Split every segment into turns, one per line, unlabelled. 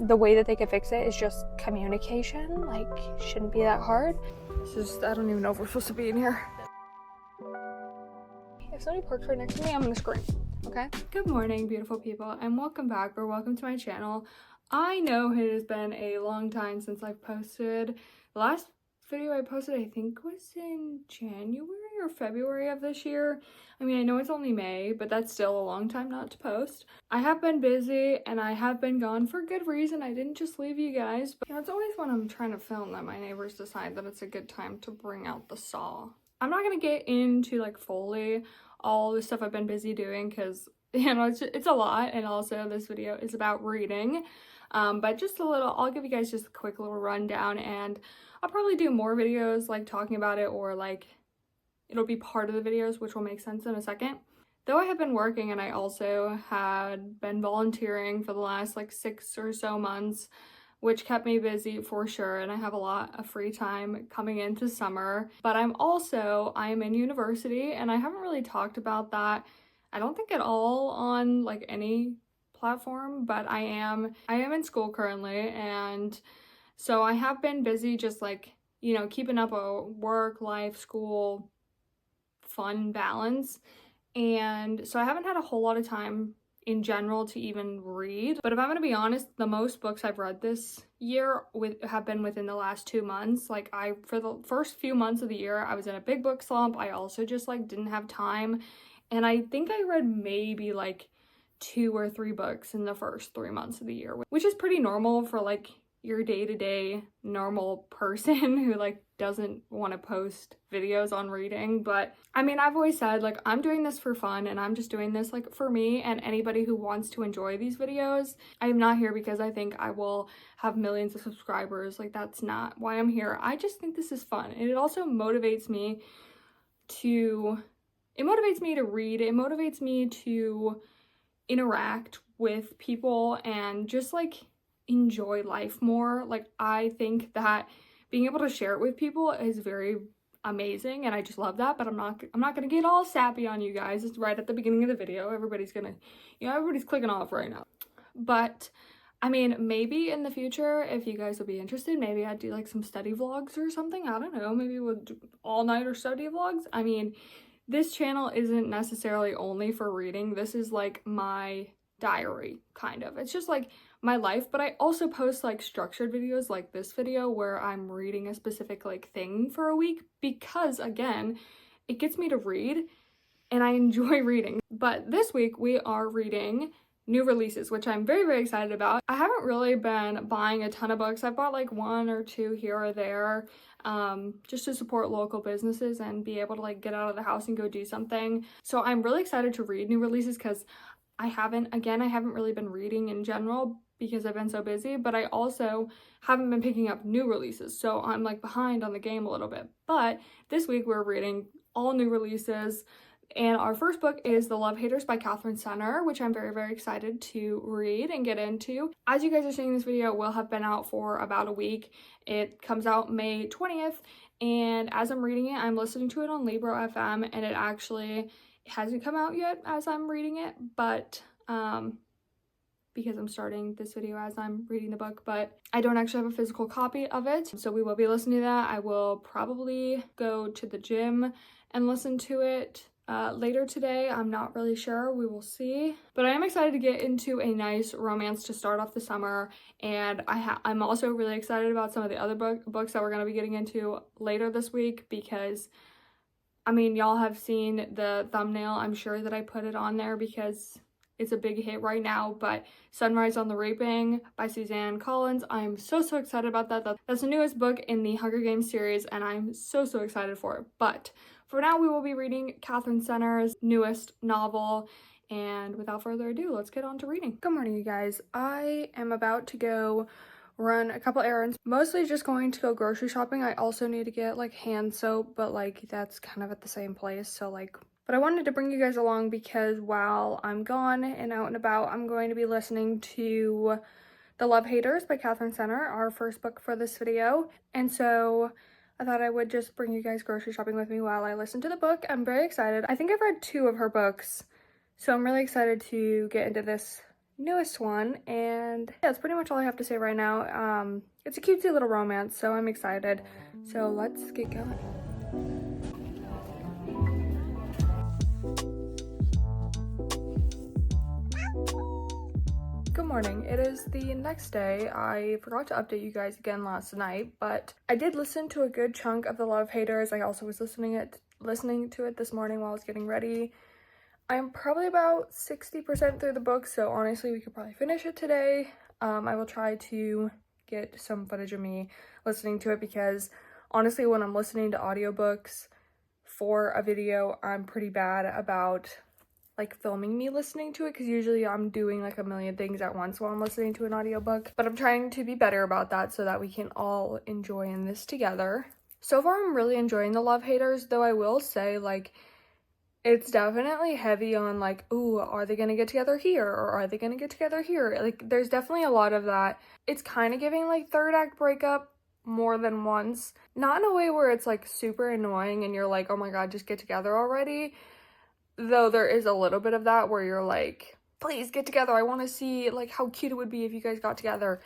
the way that they could fix it is just communication. Like, shouldn't be that hard. This is, I don't even know if we're supposed to be in here. If somebody parks right next to me, I'm gonna scream, okay? Good morning, beautiful people, and welcome back, or welcome to my channel. I know it has been a long time since I've posted. The last video I posted, I think, was in January or February of this year. I mean, I know it's only May, but that's still a long time not to post. I have been busy, and I have been gone for good reason. I didn't just leave you guys, but you know, it's always when I'm trying to film that my neighbors decide that it's a good time to bring out the saw. I'm not gonna get into like fully all the stuff I've been busy doing because, you know, it's a lot, and also this video is about reading. But just a little, I'll give you guys just a quick little rundown, and I'll probably do more videos like talking about it, or like it'll be part of the videos, which will make sense in a second. Though I have been working, and I also had been volunteering for the last like 6 or so months, which kept me busy for sure, and I have a lot of free time coming into summer. But I'm in university, and I haven't really talked about that, I don't think at all, on like any platform, but I am in school currently, and so I have been busy just like, you know, keeping up a work, life, school, fun balance. And so I haven't had a whole lot of time in general to even read. But if I'm gonna be honest, the most books I've read this year have been within the last 2 months. Like, for the first few months of the year, I was in a big book slump. I also just like didn't have time, and I think I read maybe like 2 or 3 books in the first 3 months of the year, which is pretty normal for like your day-to-day normal person who like doesn't want to post videos on reading. But I mean, I've always said like I'm doing this for fun, and I'm just doing this like for me and anybody who wants to enjoy these videos. I'm not here because I think I will have millions of subscribers. Like, that's not why I'm here. I just think this is fun, and it also motivates me to read. It motivates me to interact with people and just like enjoy life more. Like, I think that being able to share it with people is very amazing, and I just love that. But I'm not gonna get all sappy on you guys. It's right at the beginning of the video. Everybody's clicking off right now. But I mean, maybe in the future, if you guys would be interested, maybe I'd do like some study vlogs or something. I don't know, maybe we'll do all-nighter study vlogs. I mean, this channel isn't necessarily only for reading. This is like my diary, kind of. It's just like my life, but I also post like structured videos like this video where I'm reading a specific like thing for a week, because again, it gets me to read and I enjoy reading. But this week we are reading new releases, which I'm very, very excited about. I haven't really been buying a ton of books. I've bought like 1 or 2 here or there, just to support local businesses and be able to like get out of the house and go do something. So I'm really excited to read new releases, because I haven't really been reading in general because I've been so busy, but I also haven't been picking up new releases, so I'm like behind on the game a little bit. But this week we're reading all new releases, and our first book is The Love Haters by Catherine Center, which I'm very, very excited to read and get into. As you guys are seeing, this video will have been out for about a week. It comes out May 20th, and as I'm reading it, I'm listening to it on Libro FM, and it actually hasn't come out yet as I'm reading it, but because I'm starting this video as I'm reading the book, but I don't actually have a physical copy of it, so we will be listening to that. I will probably go to the gym and listen to it later today. I'm not really sure, we will see. But I am excited to get into a nice romance to start off the summer, and I'm also really excited about some of the other books that we're going to be getting into later this week, because I mean, y'all have seen the thumbnail. I'm sure that I put it on there because it's a big hit right now, but Sunrise on the Reaping by Suzanne Collins. I'm so excited about that. That's the newest book in the Hunger Games series, and I'm so excited for it. But for now, we will be reading Catherine Center's newest novel, and without further ado, let's get on to reading. Good morning, you guys. I am about to go run a couple errands, mostly just going to go grocery shopping. I also need to get like hand soap, but like that's kind of at the same place, so like, but I wanted to bring you guys along because while I'm gone and out and about, I'm going to be listening to The Love Haters by Catherine Center, our first book for this video, and so I thought I would just bring you guys grocery shopping with me while I listen to the book. I'm very excited. I think I've read 2 of her books, so I'm really excited to get into this newest one, and yeah, that's pretty much all I have to say right now. It's a cutesy little romance, so I'm excited. So let's get going. Good morning. It is the next day. I forgot to update you guys again last night, but I did listen to a good chunk of The Love Haters. I also was listening to it this morning while I was getting ready. I'm probably about 60% through the book, so honestly, we could probably finish it today. I will try to get some footage of me listening to it because honestly, when I'm listening to audiobooks for a video, I'm pretty bad about like filming me listening to it because usually I'm doing like a million things at once while I'm listening to an audiobook. But I'm trying to be better about that so that we can all enjoy in this together. So far, I'm really enjoying The Love Haters, though I will say, like, it's definitely heavy on like, ooh, are they gonna get together here or are they gonna get together here? Like, there's definitely a lot of that. It's kind of giving like third act breakup more than once. Not in a way where it's like super annoying and you're like, oh my god, just get together already. Though there is a little bit of that where you're like, please get together. I want to see like how cute it would be if you guys got together.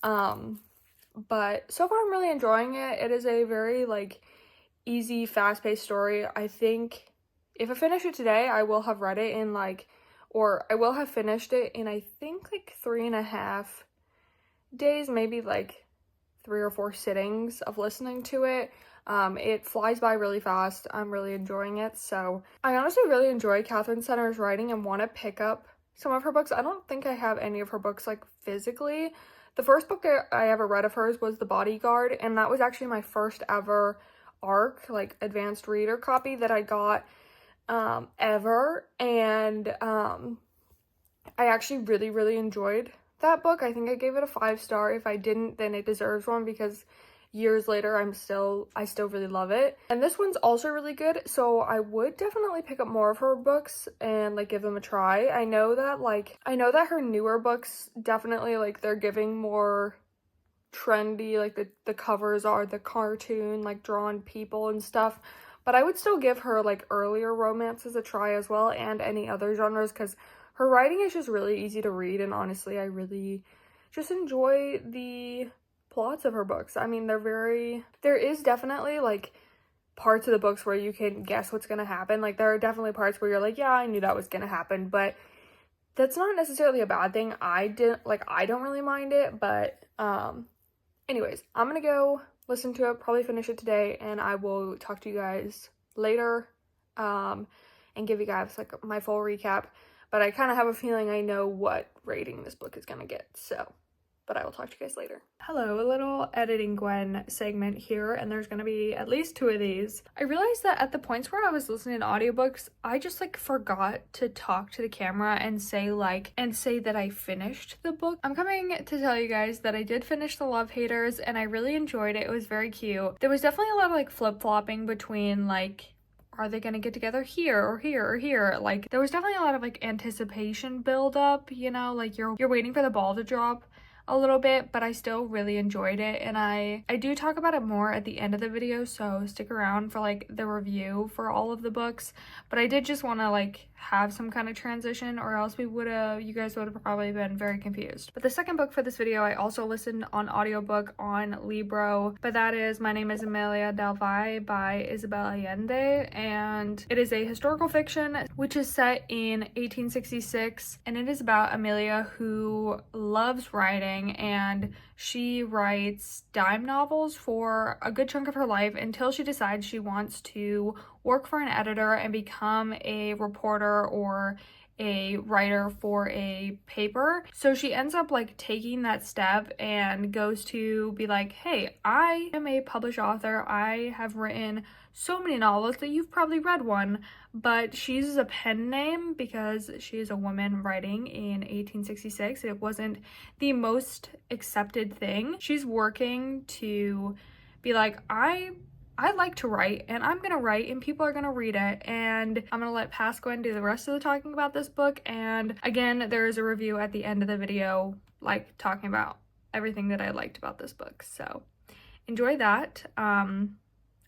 But so far I'm really enjoying it. It is a very like easy, fast-paced story. I think if I finish it today, I will have read it in like, or I will have finished it in I think like 3.5 days, maybe like 3 or 4 sittings of listening to it. It flies by really fast. I'm really enjoying it. So I honestly really enjoy Catherine Center's writing and want to pick up some of her books. I don't think I have any of her books like physically. The first book I ever read of hers was The Bodyguard, and that was actually my first ever ARC, like advanced reader copy that I got ever. And I actually really enjoyed that book. I think I gave it a 5-star. If I didn't, then it deserves one because years later I still really love it. And this one's also really good, so I would definitely pick up more of her books and like give them a try. I know that her newer books definitely like they're giving more trendy, like the covers are the cartoon like drawn people and stuff, but I would still give her like earlier romances a try as well, and any other genres, because her writing is just really easy to read, and honestly I really just enjoy the plots of her books. I mean, there is definitely like parts of the books where you can guess what's gonna happen. Like there are definitely parts where you're like, yeah, I knew that was gonna happen, but that's not necessarily a bad thing. I don't really mind it, but anyways, I'm gonna go listen to it, probably finish it today, and I will talk to you guys later and give you guys like my full recap. But I kind of have a feeling I know what rating this book is gonna get, so but I will talk to you guys later. Hello, a little editing Gwen segment here, and there's gonna be at least 2 of these. I realized that at the points where I was listening to audiobooks, I just like forgot to talk to the camera and say that I finished the book. I'm coming to tell you guys that I did finish The Love Haters and I really enjoyed it. It was very cute. There was definitely a lot of like flip-flopping between like, are they gonna get together here or here or here? Like there was definitely a lot of like anticipation build up, you know, like you're waiting for the ball to drop a little bit, but I still really enjoyed it, and I do talk about it more at the end of the video, so stick around for like the review for all of the books. But I did just want to like have some kind of transition, or else you guys would have probably been very confused. But the second book for this video I also listened on audiobook on Libro, but that is My Name is Amelia Del Valle by Isabel Allende, and it is a historical fiction which is set in 1866, and it is about Amelia who loves writing, and she writes dime novels for a good chunk of her life until she decides she wants to work for an editor and become a reporter or a writer for a paper. So she ends up like taking that step and goes to be like, hey, I am a published author. I have written so many novels that you've probably read one, but she uses a pen name because she is a woman writing in 1866. It wasn't the most accepted thing. She's working to be like, I like to write, and I'm gonna write, and people are gonna read it, and I'm gonna let Pasquin do the rest of the talking about this book. And again, there is a review at the end of the video, like talking about everything that I liked about this book, so enjoy that.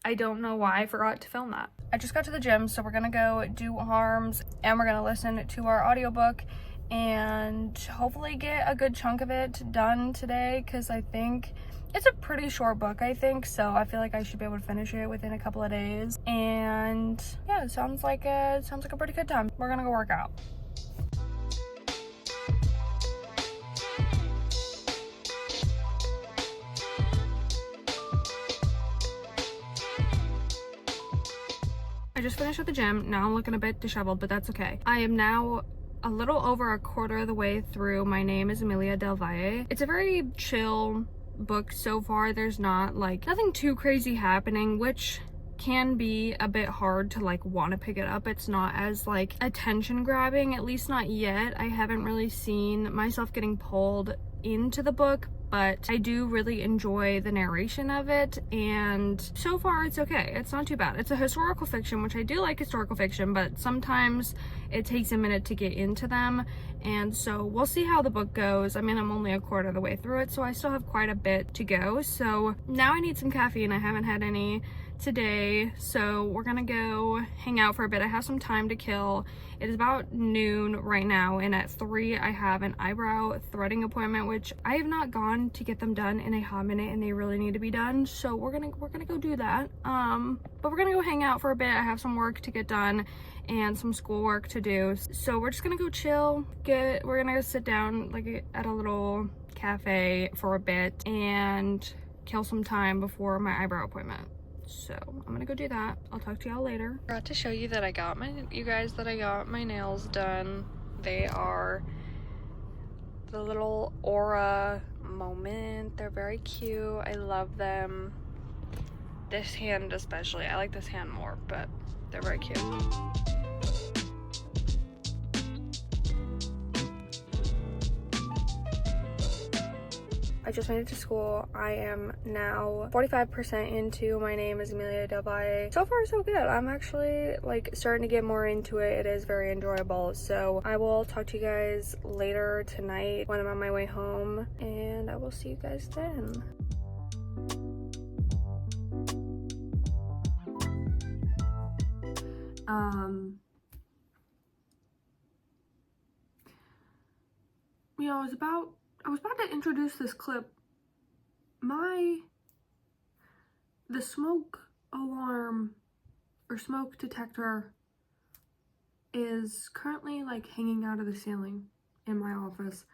I don't know why I forgot to film that. I just got to the gym, so we're gonna go do arms, and we're gonna listen to our audiobook, and hopefully get a good chunk of it done today, because I think it's a pretty short book, I think, so I feel like I should be able to finish it within a couple of days. And yeah, it sounds like a pretty good time. We're gonna go work out. I just finished at the gym. Now I'm looking a bit disheveled, but that's okay. I am now a little over a quarter of the way through My Name is Amelia Del Valle. It's a very chill book so far. There's not like nothing too crazy happening, which can be a bit hard to like want to pick it up. It's not as like attention grabbing, at least not yet. I haven't really seen myself getting pulled into the book, but I do really enjoy the narration of it, and so far it's okay. It's not too bad. It's a historical fiction, which I do like historical fiction, but sometimes it takes a minute to get into them, and so we'll see how the book goes. I mean, I'm only a quarter of the way through it, so I still have quite a bit to go. So now I need some caffeine. I haven't had any today, so we're gonna go hang out for a bit. I have some time to kill. It is about noon right now, and at 3 I have an eyebrow threading appointment, which I have not gone to get them done in a hot minute, and they really need to be done, so we're gonna go do that. But we're gonna go hang out for a bit. I have some work to get done and some schoolwork to do, so we're just gonna go chill. We're gonna go sit down like at a little cafe for a bit and kill some time before my eyebrow appointment. So I'm gonna go do that. I'll talk to y'all later. I forgot to show you that I got my nails done. They are the little aura moment. They're very cute. I love them. This hand especially. I like this hand more, but they're very cute. I just made it to school. I am now 45% into My Name is Amelia Del Valle. So far so good. I'm actually like starting to get more into it. It is very enjoyable. So I will talk to you guys later tonight when I'm on my way home, and I will see you guys then. You know, I was about to introduce this clip. The smoke alarm or smoke detector is currently like hanging out of the ceiling in my office.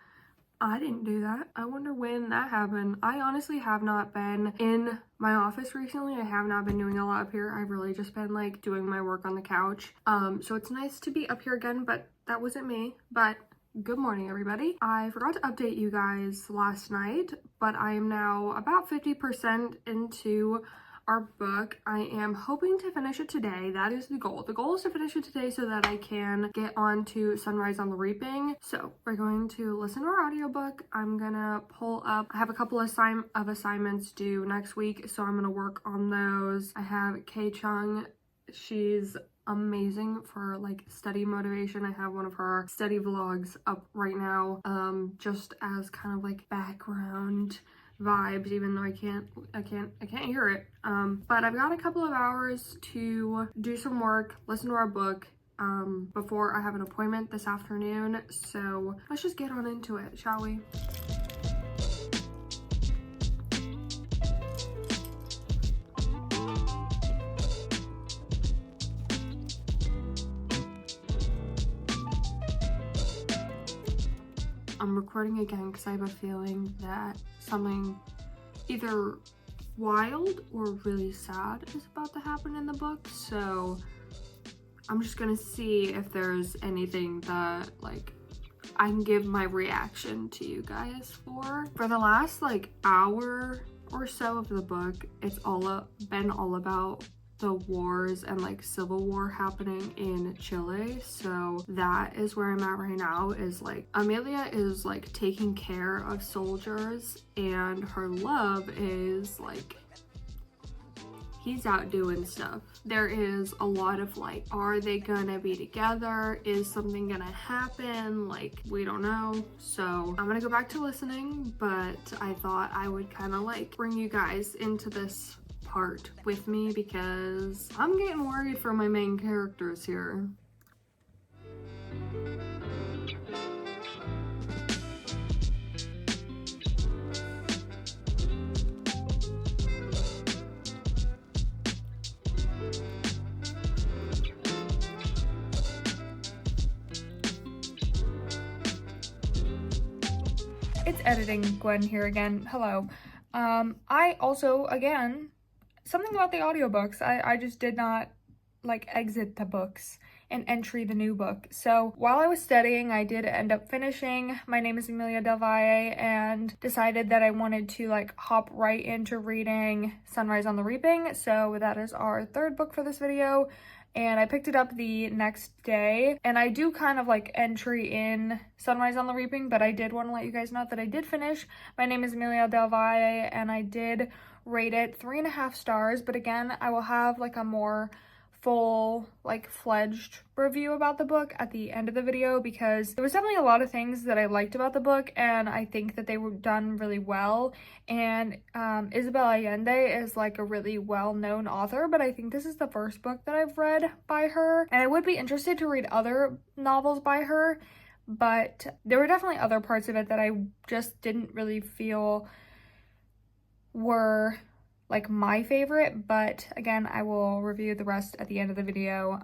I didn't do that. I wonder when that happened. I honestly have not been in my office recently. I have not been doing a lot up here. I've really just been like doing my work on the couch. So it's nice to be up here again, but that wasn't me. But good morning, everybody. I forgot to update you guys last night, but I am now about 50% into our book. I am hoping to finish it today. That is the goal. The goal is to finish it today so that I can get on to Sunrise on the Reaping. So we're going to listen to our audiobook. I'm gonna pull up, I have a couple of assignments due next week, so I'm gonna work on those. I have Kay Chung. She's amazing for like study motivation. I have one of her study vlogs up right now, just as kind of like background vibes, even though I can't hear it. But I've got a couple of hours to do some work, listen to our book, before I have an appointment this afternoon. So let's just get on into it, shall we? I'm recording again because I have a feeling that something either wild or really sad is about to happen in the book, so I'm just gonna see if there's anything that like I can give my reaction to you guys for. For the last like hour or so of the book, it's been all about the wars and like civil war happening in Chile. So that is where I'm at right now, is like Amelia is like taking care of soldiers, and her love is like he's out doing stuff. There is a lot of like, are they gonna be together? Is something gonna happen? Like, we don't know. So I'm gonna go back to listening, but I thought I would kind of like bring you guys into this part with me because I'm getting worried for my main characters here. It's editing Gwen here again. Hello. I also, again, something about the audiobooks. I just did not like exit the books and entry the new book. So while I was studying, I did end up finishing My Name is Amelia Del Valle and decided that I wanted to like hop right into reading Sunrise on the Reaping. So that is our third book for this video. And I picked it up the next day, and I do kind of like entry in Sunrise on the Reaping, but I did want to let you guys know that I did finish My Name is Amelia Del Valle, and I did rate it 3.5 stars, but again, I will have like a more full, like fledged review about the book at the end of the video, because there was definitely a lot of things that I liked about the book, and I think that they were done really well. And Isabel Allende is like a really well-known author, but I think this is the first book that I've read by her, and I would be interested to read other novels by her, but there were definitely other parts of it that I just didn't really feel were like my favorite. But again, I will review the rest at the end of the video,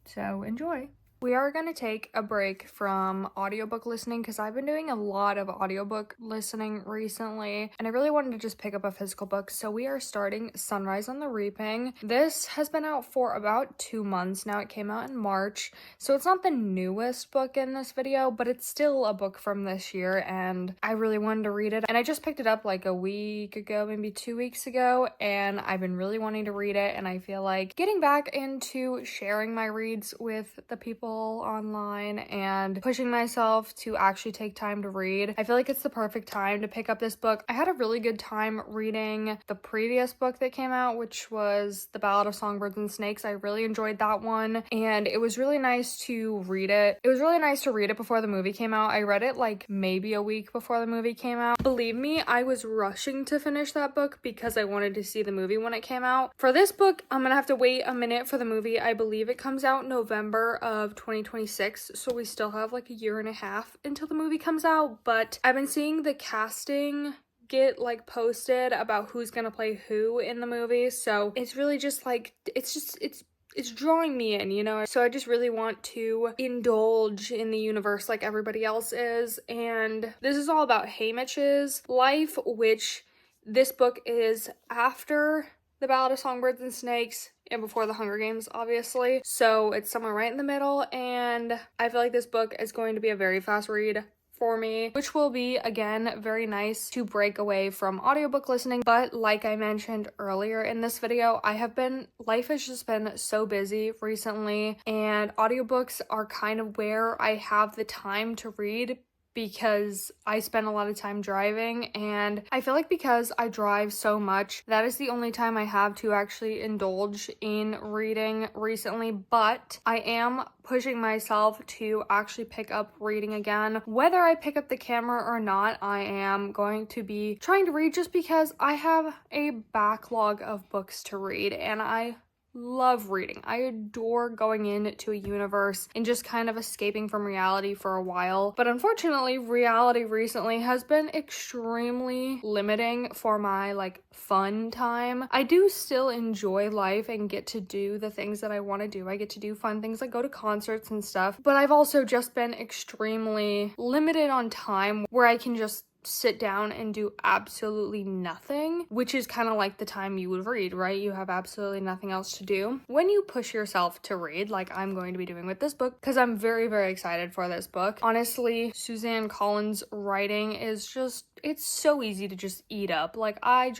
so enjoy. We are going to take a break from audiobook listening because I've been doing a lot of audiobook listening recently, and I really wanted to just pick up a physical book. So we are starting Sunrise on the Reaping. This has been out for about 2 months now. It came out in March, so it's not the newest book in this video, but it's still a book from this year, and I really wanted to read it. And I just picked it up like a week ago, maybe 2 weeks ago, and I've been really wanting to read it, and I feel like getting back into sharing my reads with the people online and pushing myself to actually take time to read. I feel like it's the perfect time to pick up this book. I had a really good time reading the previous book that came out, which was The Ballad of Songbirds and Snakes. I really enjoyed that one, and it was really nice to read it. It was really nice to read it before the movie came out. I read it like maybe a week before the movie came out. Believe me, I was rushing to finish that book because I wanted to see the movie when it came out. For this book, I'm gonna have to wait a minute for the movie. I believe it comes out November of 2026, so we still have like a year and a half until the movie comes out. But I've been seeing the casting get like posted about who's gonna play who in the movie, so it's really just like it's drawing me in, you know? So I just really want to indulge in the universe like everybody else is. And this is all about Haymitch's life, which this book is after The Ballad of Songbirds and Snakes and before The Hunger Games, obviously. So it's somewhere right in the middle, and I feel like this book is going to be a very fast read for me, which will be, again, very nice to break away from audiobook listening. But like I mentioned earlier in this video, life has just been so busy recently, and audiobooks are kind of where I have the time to read, because I spend a lot of time driving, and I feel like because I drive so much, that is the only time I have to actually indulge in reading recently. But I am pushing myself to actually pick up reading again. Whether I pick up the camera or not, I am going to be trying to read, just because I have a backlog of books to read, and I love reading. I adore going into a universe and just kind of escaping from reality for a while. But unfortunately, reality recently has been extremely limiting for my like fun time. I do still enjoy life and get to do the things that I want to do. I get to do fun things like go to concerts and stuff, but I've also just been extremely limited on time where I can just sit down and do absolutely nothing, which is kind of like the time you would read, right? You have absolutely nothing else to do. When you push yourself to read, like I'm going to be doing with this book, because I'm very, very excited for this book. Honestly, Suzanne Collins' writing is just, it's so easy to just eat up. Like I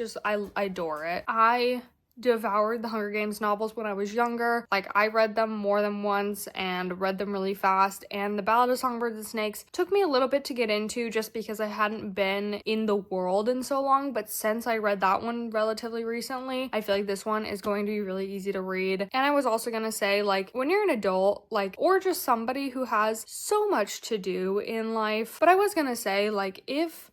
adore it. I devoured the Hunger Games novels when I was younger. Like I read them more than once and read them really fast, and The Ballad of Songbirds and Snakes took me a little bit to get into just because I hadn't been in the world in so long, but since I read that one relatively recently, I feel like this one is going to be really easy to read. And I was also gonna say, like, when you're an adult, like, or just somebody who has so much to do in life, but I was gonna say, like, if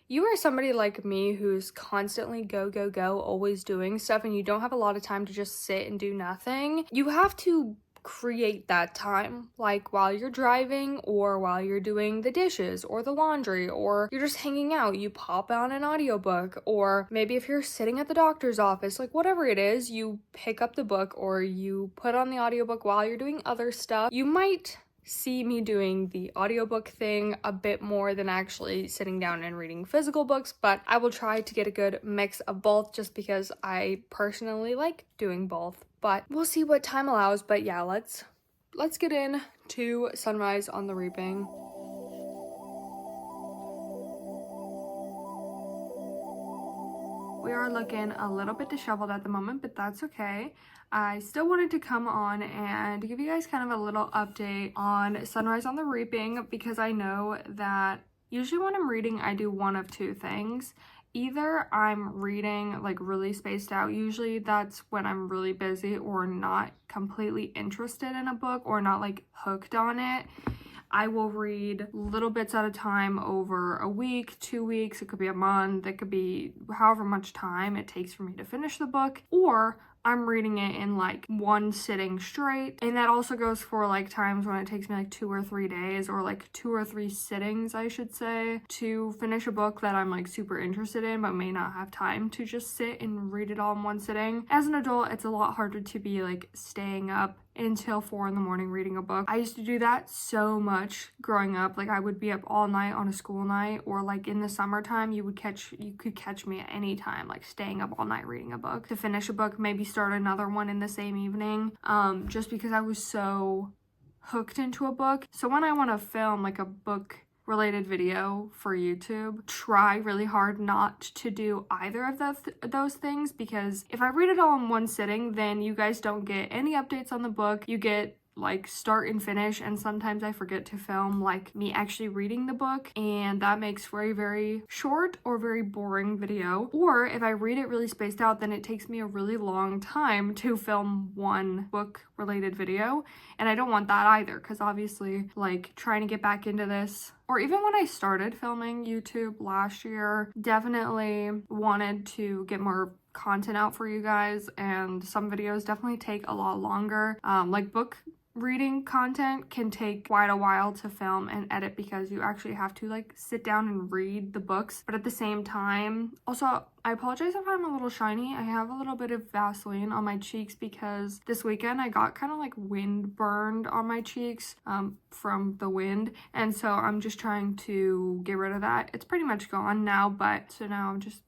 you are somebody like me who's constantly go, go, go, always doing stuff, and you don't have a lot of time to just sit and do nothing, you have to create that time, like while you're driving or while you're doing the dishes or the laundry or you're just hanging out, you pop on an audiobook, or maybe if you're sitting at the doctor's office, like whatever it is, you pick up the book or you put on the audiobook while you're doing other stuff. You might see me doing the audiobook thing a bit more than actually sitting down and reading physical books, but I will try to get a good mix of both just because I personally like doing both. But we'll see what time allows. But yeah, let's get into Sunrise on the Reaping. We are looking a little bit disheveled at the moment, but that's okay. I still wanted to come on and give you guys kind of a little update on Sunrise on the Reaping, because I know that usually when I'm reading, I do one of two things. Either I'm reading like really spaced out, usually that's when I'm really busy or not completely interested in a book or not like hooked on it. I will read little bits at a time over a week, 2 weeks, it could be a month, it could be however much time it takes for me to finish the book, or I'm reading it in like one sitting straight. And that also goes for like times when it takes me like 2 or 3 days, or like 2 or 3 sittings, I should say, to finish a book that I'm like super interested in but may not have time to just sit and read it all in one sitting. As an adult, it's a lot harder to be like staying up until 4 in the morning reading a book. I used to do that so much growing up. Like I would be up all night on a school night, or like in the summertime you could catch me at any time like staying up all night reading a book to finish a book, maybe start another one in the same evening, just because I was so hooked into a book. So when I want to film like a book related video for YouTube, try really hard not to do either of those things, because if I read it all in one sitting, then you guys don't get any updates on the book. You get like start and finish, and sometimes I forget to film like me actually reading the book, and that makes for a very short or very boring video. Or if I read it really spaced out, then it takes me a really long time to film one book related video, and I don't want that either, because obviously like trying to get back into this, or even when I started filming YouTube last year, definitely wanted to get more content out for you guys, and some videos definitely take a lot longer. Like book reading content can take quite a while to film and edit, because you actually have to like sit down and read the books. But at the same time, also I apologize if I'm a little shiny. I have a little bit of Vaseline on my cheeks because this weekend I got kind of like wind burned on my cheeks from the wind, and so I'm just trying to get rid of that. It's pretty much gone now, but so now I'm just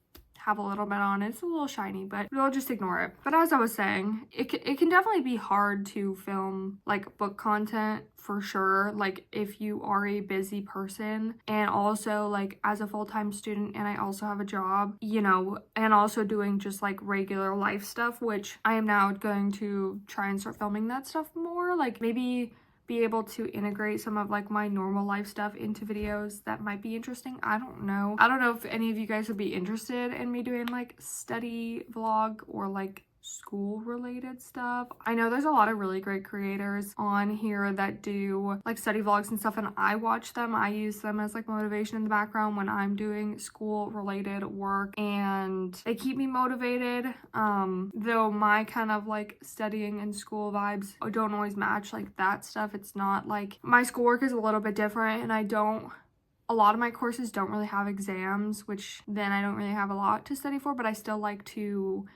have a little bit on. It's a little shiny, but we'll just ignore it. But as I was saying, it can definitely be hard to film like book content for sure, like if you are a busy person, and also like as a full-time student, and I also have a job, you know, and also doing just like regular life stuff, which I am now going to try and start filming that stuff more, like maybe be able to integrate some of like my normal life stuff into videos that might be interesting. I don't know if any of you guys would be interested in me doing like study vlog or like school related stuff. I know there's a lot of really great creators on here that do like study vlogs and stuff, and I watch them. I use them as like motivation in the background when I'm doing school related work, and they keep me motivated. Though my kind of like studying and school vibes don't always match like that stuff. It's not like my schoolwork is a little bit different, and a lot of my courses don't really have exams, which then I don't really have a lot to study for, but I still like to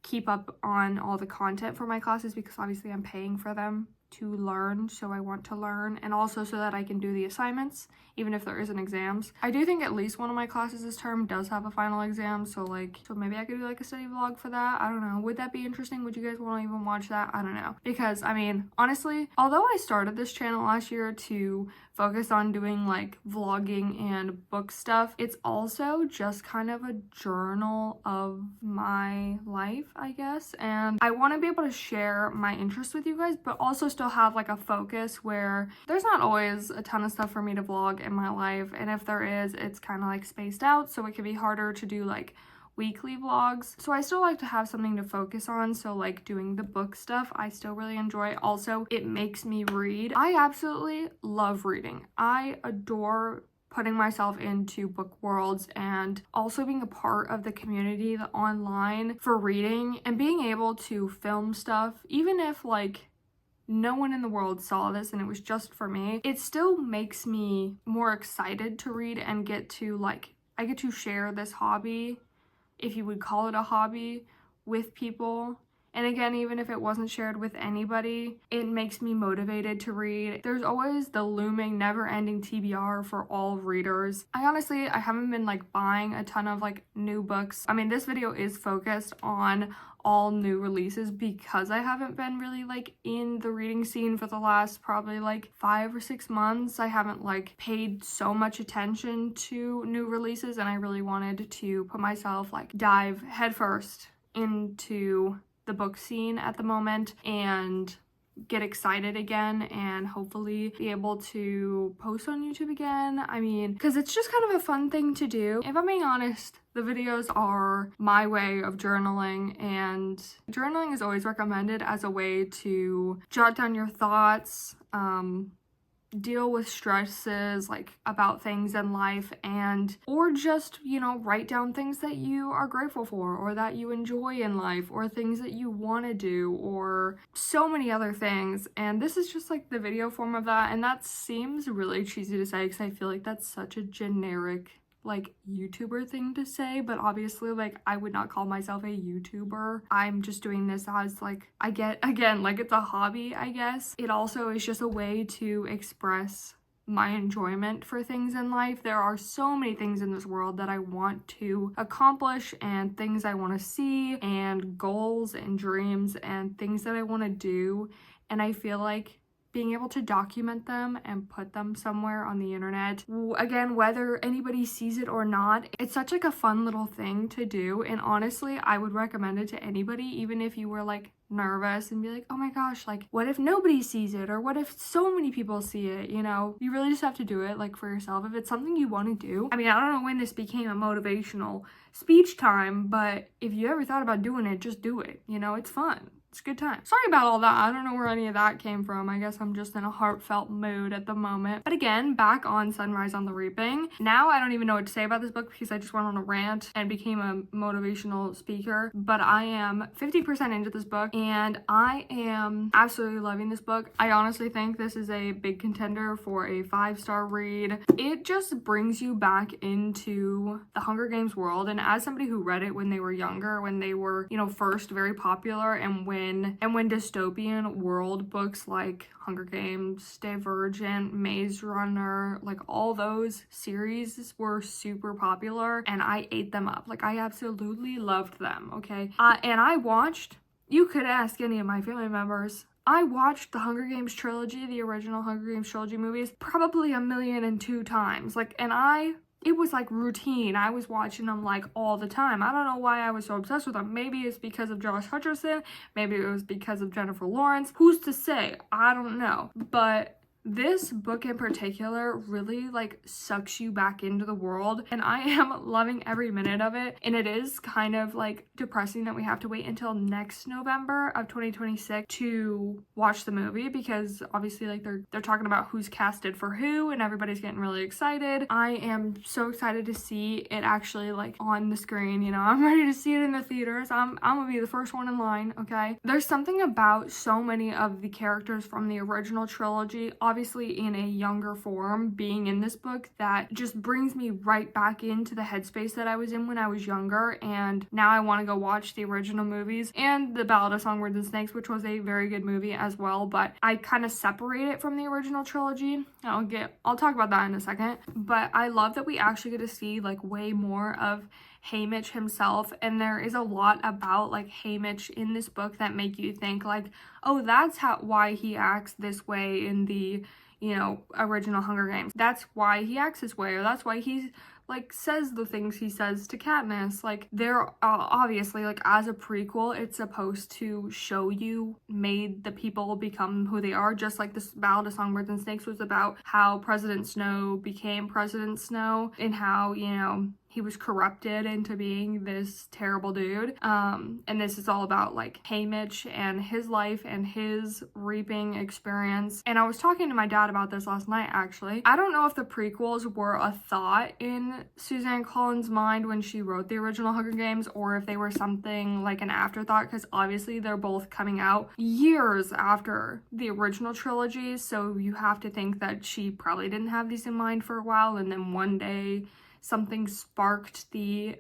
keep up on all the content for my classes, because obviously I'm paying for them to learn, so I want to learn, and also so that I can do the assignments even if there isn't exams. I do think at least one of my classes this term does have a final exam, so maybe I could do like a study vlog for that. I don't know, would that be interesting? Would you guys want to even watch that? I don't know, because I mean honestly, although I started this channel last year to focus on doing like vlogging and book stuff, it's also just kind of a journal of my life, I guess, and I want to be able to share my interests with you guys, but also still have like a focus where there's not always a ton of stuff for me to vlog in my life, and if there is, it's kind of like spaced out, so it can be harder to do like weekly vlogs. So I still like to have something to focus on, so like doing the book stuff I still really enjoy. Also, it makes me read. I absolutely love reading. I adore putting myself into book worlds, and also being a part of the community online for reading, and being able to film stuff, even if like no one in the world saw this and it was just for me, it still makes me more excited to read and I get to share this hobby, if you would call it a hobby, with people, And again, even if it wasn't shared with anybody, it makes me motivated to read. There's always the looming never-ending TBR for all readers. I haven't been like buying a ton of like new books. I mean, this video is focused on all new releases because I haven't been really like in the reading scene for the last probably like 5 or 6 months. I haven't like paid so much attention to new releases, and I really wanted to put myself like dive headfirst into the book scene at the moment and get excited again and hopefully be able to post on YouTube again. I mean, because it's just kind of a fun thing to do. If I'm being honest, the videos are my way of journaling, and journaling is always recommended as a way to jot down your thoughts, deal with stresses like about things in life, and or just, you know, write down things that you are grateful for or that you enjoy in life or things that you want to do or so many other things. And this is just like the video form of that, and that seems really cheesy to say because I feel like that's such a generic like YouTuber thing to say, but obviously like I would not call myself a YouTuber. I'm just doing this as like, I get, again, like it's a hobby, I guess. It also is just a way to express my enjoyment for things in life. There are so many things in this world that I want to accomplish, and things I want to see, and goals and dreams and things that I want to do, and I feel like being able to document them and put them somewhere on the internet, again, whether anybody sees it or not, it's such like a fun little thing to do. And honestly, I would recommend it to anybody, even if you were like nervous and be like, oh my gosh, like what if nobody sees it, or what if so many people see it? You know, you really just have to do it like for yourself if it's something you want to do. I mean, I don't know when this became a motivational speech time, but if you ever thought about doing it, just do it. You know, it's fun. It's a good time. Sorry about all that. I don't know where any of that came from. I guess I'm just in a heartfelt mood at the moment. But again, back on Sunrise on the Reaping. Now I don't even know what to say about this book because I just went on a rant and became a motivational speaker. But I am 50% into this book and I am absolutely loving this book. I honestly think this is a big contender for a 5-star read. It just brings you back into the Hunger Games world. And as somebody who read it when they were younger, when they were, you know, first very popular, and when dystopian world books like Hunger Games, Divergent, Maze Runner, like all those series were super popular, and I ate them up. Like I absolutely loved them, okay? And I watched, you could ask any of my family members, I watched the Hunger Games trilogy, the original Hunger Games trilogy movies, probably 1,000,002 times. Like, and it was like routine. I was watching them like all the time. I don't know why I was so obsessed with them. Maybe it's because of Josh Hutcherson. Maybe it was because of Jennifer Lawrence. Who's to say? I don't know. But this book in particular really like sucks you back into the world, and I am loving every minute of it. And it is kind of like depressing that we have to wait until next November of 2026 to watch the movie, because obviously like they're talking about who's casted for who and everybody's getting really excited. I am so excited to see it actually like on the screen. You know, I'm ready to see it in the theaters. I'm gonna be the first one in line, okay? There's something about so many of the characters from the original trilogy, obviously in a younger form, being in this book that just brings me right back into the headspace that I was in when I was younger. And now I want to go watch the original movies and The Ballad of Songbirds and Snakes, which was a very good movie as well, but I kind of separate it from the original trilogy. I'll talk about that in a second. But I love that we actually get to see like way more of Haymitch himself, and there is a lot about like Haymitch in this book that make you think like, oh, that's why he acts this way in the, you know, original Hunger Games. That's why he acts this way, or that's why he's like says the things he says to Katniss. Like they're obviously like as a prequel, it's supposed to show you made the people become who they are, just like this Ballad of Songbirds and Snakes was about how President Snow became President Snow and how, you know, he was corrupted into being this terrible dude. And this is all about like Haymitch and his life and his reaping experience. And I was talking to my dad about this last night, actually. I don't know if the prequels were a thought in Suzanne Collins' mind when she wrote the original Hunger Games, or if they were something like an afterthought, because obviously they're both coming out years after the original trilogy. So you have to think that she probably didn't have these in mind for a while, and then one day something sparked the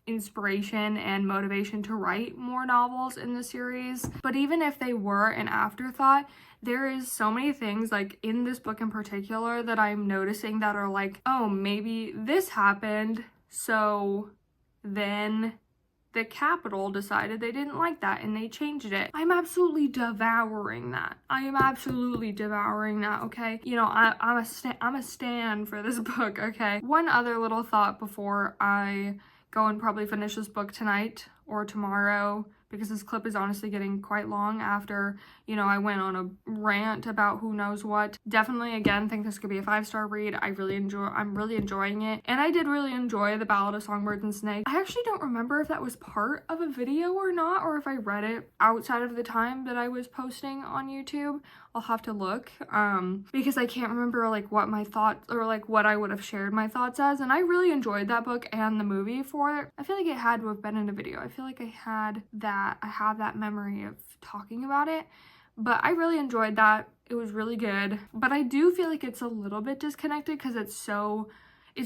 inspiration and motivation to write more novels in the series. But even if they were an afterthought, there is so many things like in this book in particular that I'm noticing that are like, oh, maybe this happened, so then the Capitol decided they didn't like that and they changed it. I'm absolutely devouring that. I am absolutely devouring that, okay? You know, I'm a stan for this book, okay? One other little thought before I go and probably finish this book tonight or tomorrow, because this clip is honestly getting quite long after, you know, I went on a rant about who knows what. Definitely, again, think this could be a 5-star read. I'm really enjoying it. And I did really enjoy The Ballad of Songbirds and Snakes. I actually don't remember if that was part of a video or not, or if I read it outside of the time that I was posting on YouTube. I'll have to look, because I can't remember like what my thoughts or like what I would have shared my thoughts as. And I really enjoyed that book and the movie for it. I feel like it had to have been in a video. I feel like I have that memory of talking about it, but I really enjoyed that. It was really good, but I do feel like it's a little bit disconnected because it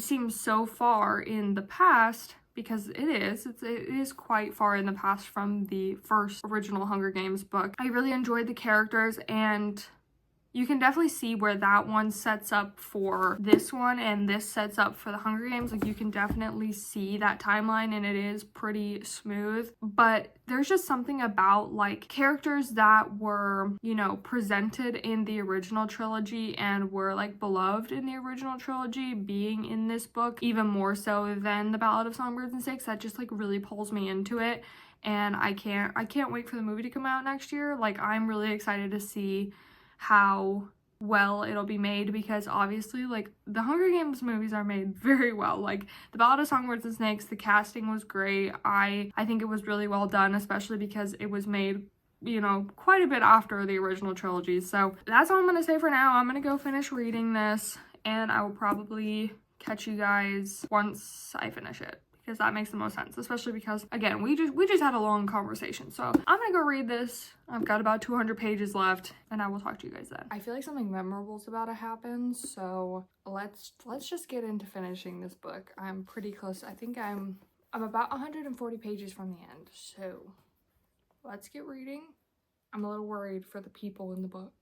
seems so far in the past, because it is quite far in the past from the first original Hunger Games book. I really enjoyed the characters, and you can definitely see where that one sets up for this one and this sets up for the Hunger Games. Like, you can definitely see that timeline and it is pretty smooth. But there's just something about like characters that were, you know, presented in the original trilogy and were like beloved in the original trilogy being in this book even more so than The Ballad of Songbirds and Snakes. That just like really pulls me into it. And I can't wait for the movie to come out next year. Like, I'm really excited to see how well it'll be made, because obviously like the Hunger Games movies are made very well. Like The Ballad of Songbirds and Snakes, the casting was great. I think it was really well done, especially because it was made, you know, quite a bit after the original trilogy. So that's all I'm gonna say for now. I'm gonna go finish reading this and I will probably catch you guys once I finish it, because that makes the most sense, especially because, again, we just had a long conversation. So I'm gonna go read this. I've got about 200 pages left, and I will talk to you guys then. I feel like something memorable is about to happen, so let's just get into finishing this book. I'm pretty close. I think I'm about 140 pages from the end, so let's get reading. I'm a little worried for the people in the book.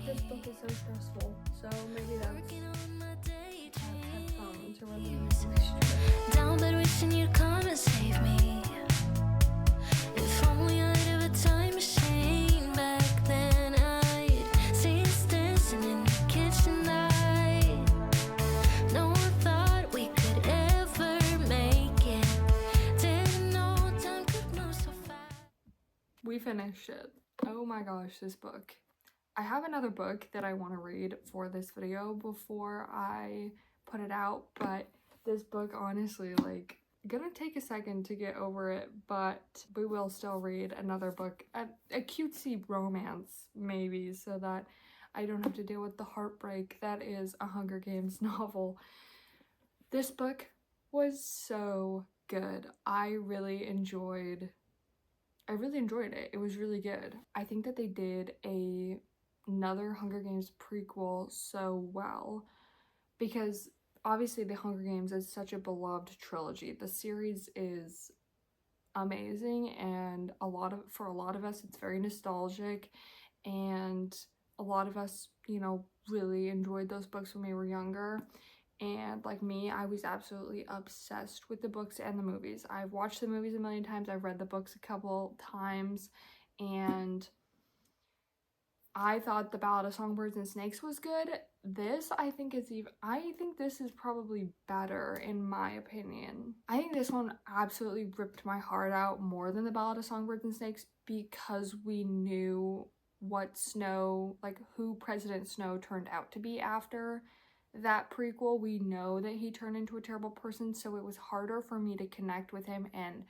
This book is so stressful, so maybe that's fun to really down bed wishing you'd come and save me. If only I had a time machine back then, I'd see us dancing in the kitchen night. No one thought we could ever make it. Didn't know time could move so fast. We finished it. Oh my gosh, this book. I have another book that I want to read for this video before I put it out, but this book, honestly, like, gonna take a second to get over it, but we will still read another book, a cutesy romance maybe, so that I don't have to deal with the heartbreak that is a Hunger Games novel. This book was so good. I really enjoyed it. It was really good. I think that they did another Hunger Games prequel so well, because obviously the Hunger Games is such a beloved trilogy. The series is amazing, and for a lot of us it's very nostalgic, and a lot of us, you know, really enjoyed those books when we were younger. And like me, I was absolutely obsessed with the books and the movies. I've watched the movies a million times, I've read the books a couple times, and I thought The Ballad of Songbirds and Snakes was good. I think this is probably better in my opinion. I think this one absolutely ripped my heart out more than The Ballad of Songbirds and Snakes, because we knew what who President Snow turned out to be after that prequel. We know that he turned into a terrible person, so it was harder for me to connect with him, and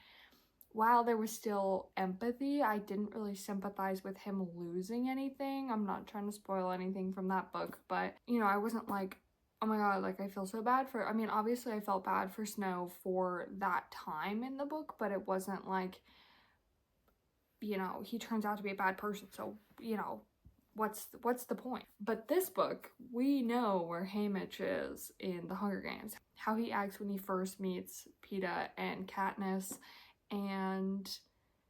while there was still empathy, I didn't really sympathize with him losing anything. I'm not trying to spoil anything from that book, but, you know, I wasn't like, oh my god, like, I feel so bad for, I mean, obviously I felt bad for Snow for that time in the book, but it wasn't like, you know, he turns out to be a bad person. So, you know, what's the point? But this book, we know where Haymitch is in the Hunger Games, how he acts when he first meets Peeta and Katniss, and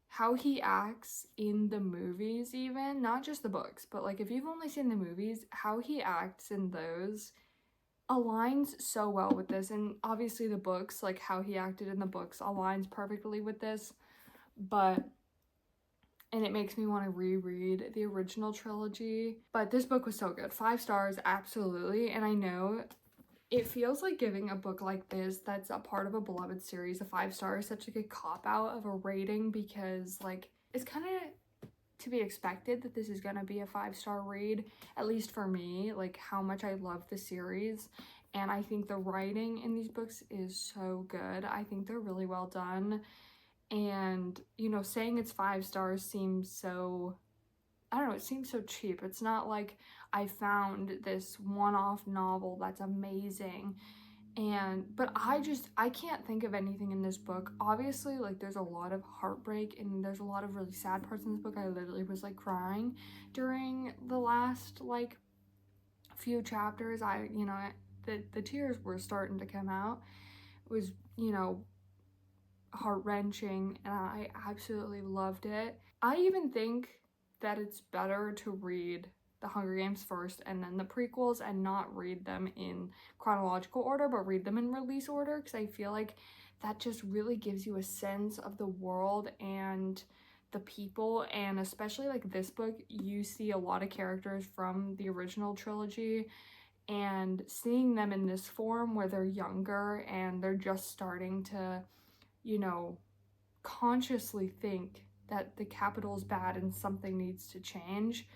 how he acts in the movies, even not just the books, but like if you've only seen the movies, how he acts in those aligns so well with this. And obviously the books, like how he acted in the books, aligns perfectly with this. And it makes me want to reread the original trilogy. But this book was so good. 5 stars, absolutely. And I know it feels like giving a book like this that's a part of a beloved series a 5 stars is such a good cop-out of a rating, because like it's kind of to be expected that this is gonna be a 5-star read, at least for me, like how much I love the series. And I think the writing in these books is so good. I think they're really well done. And, you know, saying it's 5 stars seems so, I don't know, it seems so cheap. It's not like I found this one-off novel that's amazing. But I can't think of anything in this book. Obviously, like, there's a lot of heartbreak and there's a lot of really sad parts in this book. I literally was, like, crying during the last, like, few chapters. The tears were starting to come out. It was, you know, heart-wrenching, and I absolutely loved it. I even think that it's better to read the Hunger Games first and then the prequels, and not read them in chronological order, but read them in release order, because I feel like that just really gives you a sense of the world and the people. And especially like this book, you see a lot of characters from the original trilogy, and seeing them in this form where they're younger and they're just starting to, you know, consciously think that the Capitol is bad and something needs to change,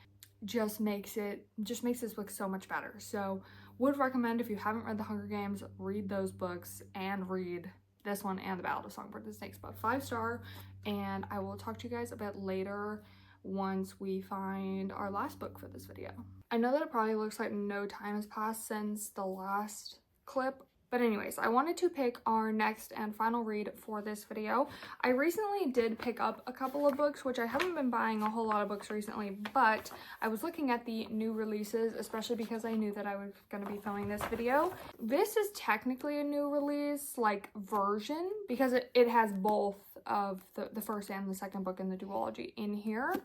just makes this book so much better. So would recommend, if you haven't read the Hunger Games, read those books and read this one and the Ballad of Songbirds and Snakes. But 5 star, and I will talk to you guys a bit later once we find our last book for this video. I know that it probably looks like no time has passed since the last clip, but anyways, I wanted to pick our next and final read for this video. I recently did pick up a couple of books, which I haven't been buying a whole lot of books recently, but I was looking at the new releases, especially because I knew that I was going to be filming this video. This is technically a new release, like, version, because it has both of the first and the second book in the duology in here,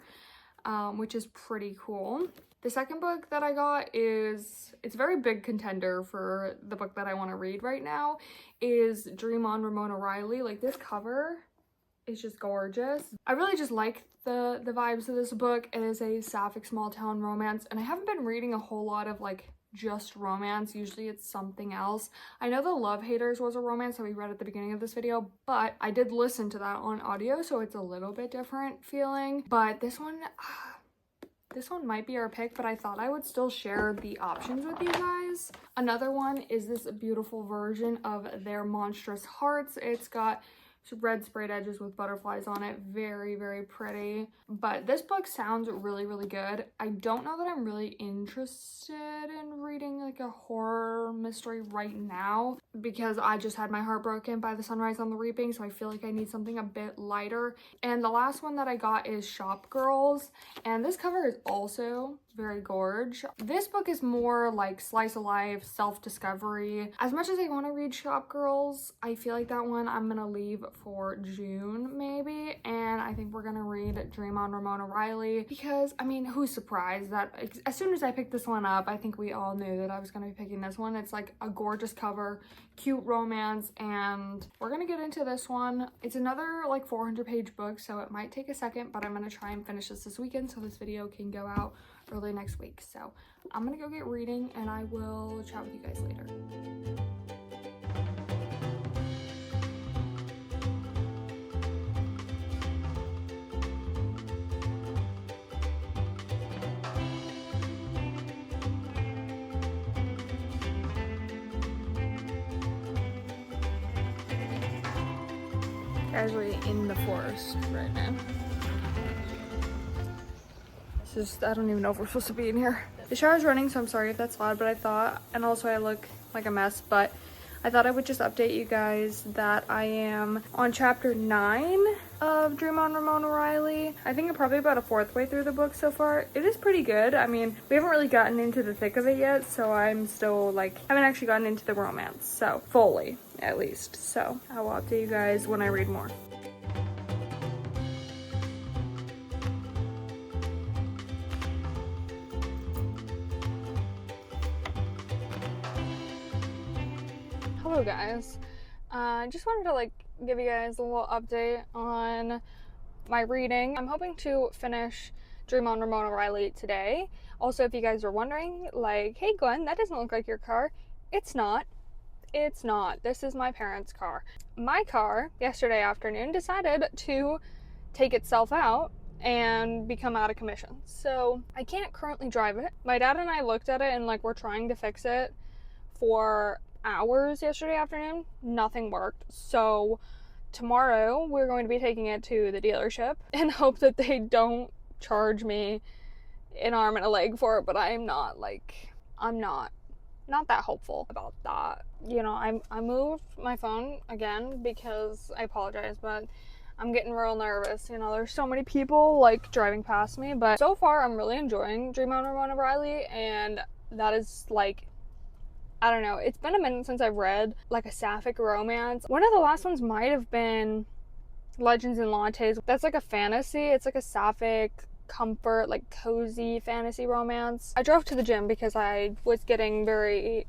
which is pretty cool. The second book that I got it's a very big contender for the book that I want to read right now, is Dream On, Ramona Riley. Like, this cover is just gorgeous. I really just like the vibes of this book. It is a sapphic small town romance, and I haven't been reading a whole lot of like just romance. Usually it's something else. I know The Love Haters was a romance that we read at the beginning of this video, but I did listen to that on audio, so it's a little bit different feeling. But this one might be our pick, but I thought I would still share the options with you guys. Another one is this beautiful version of Their Monstrous Hearts. It's got red sprayed edges with butterflies on it. Very, very pretty. But this book sounds really, really good. I don't know that I'm really interested in reading like a horror mystery right now, because I just had my heart broken by The Sunrise on the Reaping, so I feel like I need something a bit lighter. And the last one that I got is Shop Girls, and this cover is also very gorge. This book is more like slice of life, self-discovery. As much as I want to read Shop Girls, I feel like that one I'm gonna leave for June maybe, and I think we're gonna read Dream On, Ramona Riley, because I mean, who's surprised that as soon as I picked this one up, I think we all knew that I was gonna be picking this one. It's like a gorgeous cover, cute romance, and we're gonna get into this one. It's another like 400-page book, so it might take a second, but I'm gonna try and finish this weekend so this video can go out early next week. So I'm gonna go get reading, and I will chat with you guys later. Casually in the forest right now. I don't even know if we're supposed to be in here. The shower's running, so I'm sorry if that's loud, but I thought, and also I look like a mess, but I thought I would just update you guys that I am on chapter 9 of Dream on Ramona Riley. I think I'm probably about a fourth way through the book so far. It is pretty good. I mean, we haven't really gotten into the thick of it yet, so I'm still like, haven't actually gotten into the romance, so fully at least. So I will update you guys when I read more. Hello guys, I just wanted to like give you guys a little update on my reading. I'm hoping to finish Dream on Ramona Riley today. Also, if you guys are wondering, like, hey Glenn, that doesn't look like your car. It's not. It's not. This is my parents' car. My car, yesterday afternoon, decided to take itself out and become out of commission. So I can't currently drive it. My dad and I looked at it and like we're trying to fix it for hours yesterday afternoon. Nothing worked. So tomorrow we're going to be taking it to the dealership and hope that they don't charge me an arm and a leg for it, but I'm not that hopeful about that. You know, I moved my phone again because I apologize, but I'm getting real nervous. You know, there's so many people like driving past me, but so far I'm really enjoying Dream on Ramona Riley, and that is like, I don't know, it's been a minute since I've read like a sapphic romance. One of the last ones might have been Legends and Lattes. That's like a fantasy. It's like a sapphic, comfort, like cozy fantasy romance. I drove to the gym because I was getting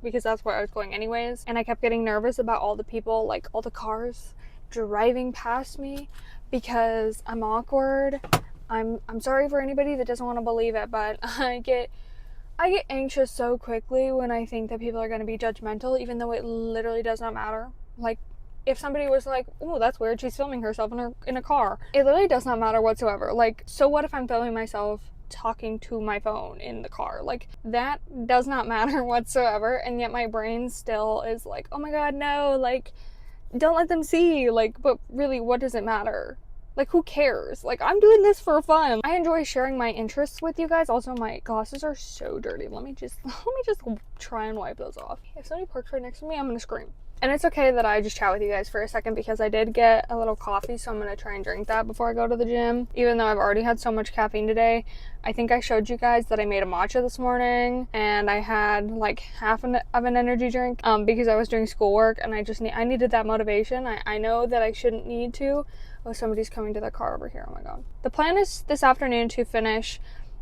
because that's where I was going anyways, and I kept getting nervous about all the people, like all the cars driving past me because I'm awkward. I'm sorry for anybody that doesn't want to believe it, but I get anxious so quickly when I think that people are going to be judgmental, even though it literally does not matter. Like, if somebody was like, oh, that's weird, she's filming herself in a car. It literally does not matter whatsoever. Like, so what if I'm filming myself talking to my phone in the car? Like, that does not matter whatsoever, and yet my brain still is like, oh my god, no, like, don't let them see. Like, but really, what does it matter? Like, who cares? Like, I'm doing this for fun. I enjoy sharing my interests with you guys. Also, my glasses are so dirty. Let me just try and wipe those off. If somebody parks right next to me, I'm gonna scream. And it's okay that I just chat with you guys for a second because I did get a little coffee, so I'm gonna try and drink that before I go to the gym. Even though I've already had so much caffeine today. I think I showed you guys that I made a matcha this morning, and I had like half of an energy drink because I was doing schoolwork, and I needed that motivation. I know that I shouldn't need to. Oh, somebody's coming to the car over here. Oh my god. The plan is this afternoon to finish